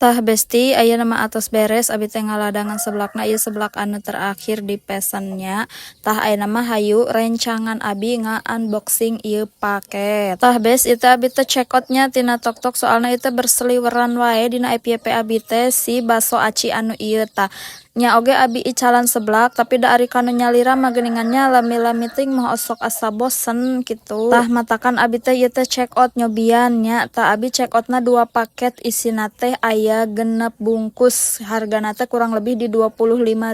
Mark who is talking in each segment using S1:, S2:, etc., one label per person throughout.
S1: Tah besti aya nama atos beres abi teh ngaladangan seblakna ieu seblak anu terakhir di pesannya. Tah aya nama hayu rencangan abi nga-unboxing ieu paket. Tah bes itu abi teh check outnya tina tok-tok soalna itu berseliweran wae dina FYP abi teh si baso aci anu ieu tah. Nya oge abi icalan seblak tapi da ari kanu nyalira mah geuningannya lami-lami ting mah osok asa bosen gitu. Tah matakan abi teh ieu teh check out nyobian nya. Tah abi check outna 2 paket isina teh aya 6 bungkus. Hargana teh kurang lebih di 25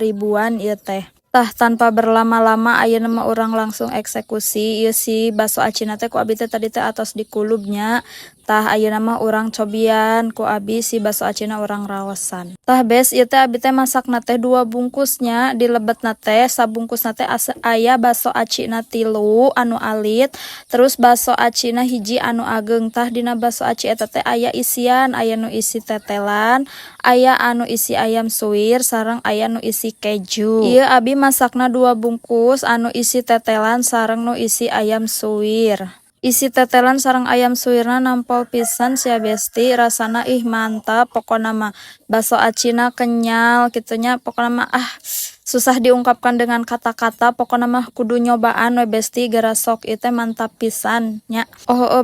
S1: ribuan ieu teh. Tah tanpa berlama-lama ayeuna mah urang langsung eksekusi ieu si baso acina teh ku abi teh tadi teh atos dikulubnya. Tah ayeuna mah urang cobian ku abi si baso acina urang raosan. Tah bes ieu teh abi teh masakna teh 2 bungkusnya dilebetna teh sabungkusna teh aya baso acina 3 anu alit terus baso acina hiji anu ageng. Tah dina baso aci eta teh aya isian, aya nu isi tetelan, aya anu isi ayam suwir sareng aya nu isi keju. Ieu abi masakna 2 bungkus anu isi tetelan sareng nu isi ayam suwir. Isi tetelan sareng ayam suwirna nampol pisan sia besti, rasana ih mantap pokona mah. Baso acina kenyal kitunya pokona mah susah diungkapkan dengan kata-kata, pokona mah kudu nyobaan we besti gara sok ieu teh mantap pisan nya.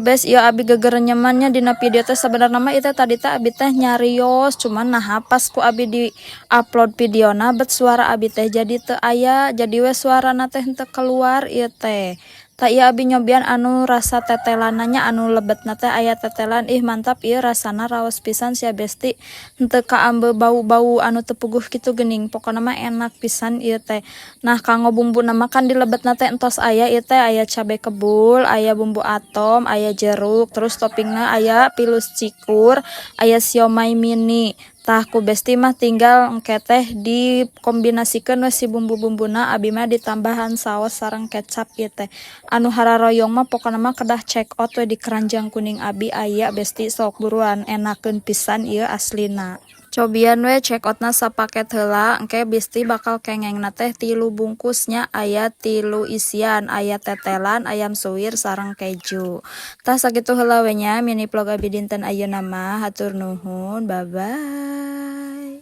S1: Bes ieu abi geger nyamannya dina video teh sebenarnya mah itu tadi teh abi teh nyarios cuman nah pas ku abi di upload videona bet suara abi teh jadi teu aya, jadi we suarana teh henteu keluar ieu teh. Tak iya abi nyobian anu rasa tetelananya anu lebetna teh aya tetelan ih mantap ieu rasana raos pisan sia besti henteu kaambe bau-bau anu teu puguh kitu geuning pokona mah enak pisan ieu teh. Nah kanggo bumbuna mah kan di lebetna teh entos aya ieu teh aya cabe kebul, aya bumbu atom, aya jeruk, terus toppingna aya pilus cikur, aya siomay mini. Tah ku besti mah tinggal engke teh dikombinasikeun we si bumbu-bumbuna abi mah ditambahan saos sareng kecap ieu teh. Anu hararoyong mah pokona mah kedah check out we di keranjang kuning abi aya besti sok buruan enakeun pisan ieu aslina. Cobian we check outna sapaket heula engke besti bakal kengengna teh 3 bungkusnya aya 3 isian, aya tetelan, ayam suwir sareng keju. Tah sakitu heula we nya mini vlog abi dinten ayeuna mah hatur nuhun bye bye.